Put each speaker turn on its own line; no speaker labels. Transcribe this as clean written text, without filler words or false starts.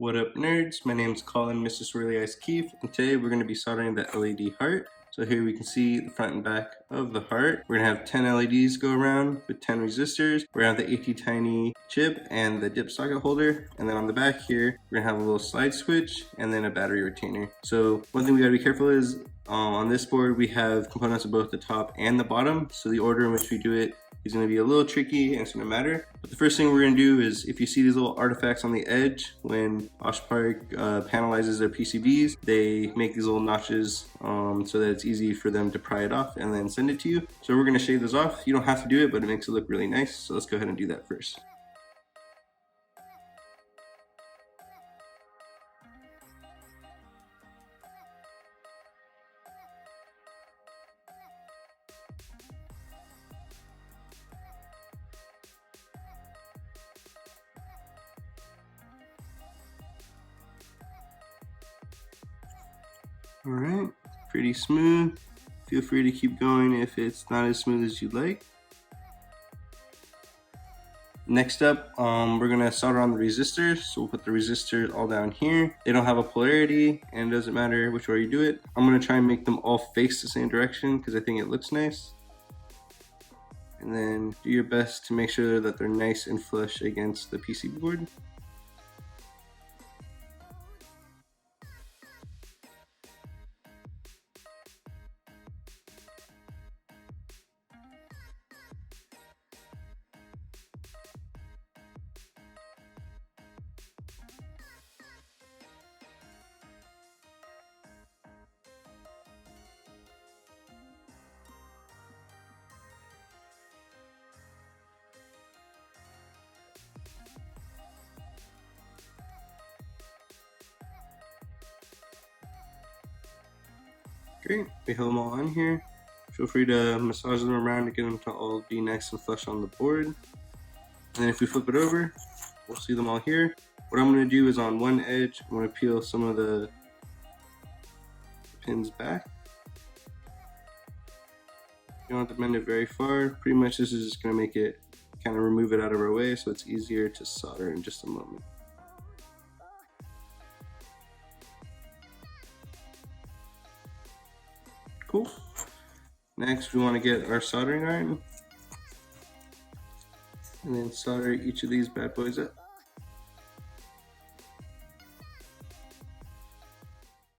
What up, nerds? My name is Colin, Mr. Swirly Eyes Keith, and today we're going to be soldering the LED heart. So here we can see the front and back of the heart. We're going to have 10 LEDs go around with 10 resistors. We're going to have the AT-Tiny chip and the dip socket holder. And then on the back here, we're going to have a little slide switch and then a battery retainer. So one thing we got to be careful is on this board we have components of both the top and the bottom. So the order in which we do it is going to be a little tricky and it's going to matter. But the first thing we're going to do is, if you see these little artifacts on the edge when Arcatek panelizes their PCBs, they make these little notches so that it's easy for them to pry it off and then send it to you. So we're going to shave those off. You don't have to do it, but it makes it look really nice. So let's go ahead and do that first. Alright, pretty smooth. Feel free to keep going if it's not as smooth as you'd like. Next up, we're going to solder on the resistors. So we'll put the resistors all down here. They don't have a polarity and it doesn't matter which way you do it. I'm going to try and make them all face the same direction because I think it looks nice. And then do your best to make sure that they're nice and flush against the PCB board. Great, we have them all on here. Feel free to massage them around to get them to all be nice and flush on the board. And then if we flip it over, we'll see them all here. What I'm going to do is on one edge, I'm going to peel some of the pins back. You don't have to bend it very far. Pretty much this is just going to make it, kind of remove it out of our way so it's easier to solder in just a moment. Cool. Next, we want to get our soldering iron and then solder each of these bad boys up.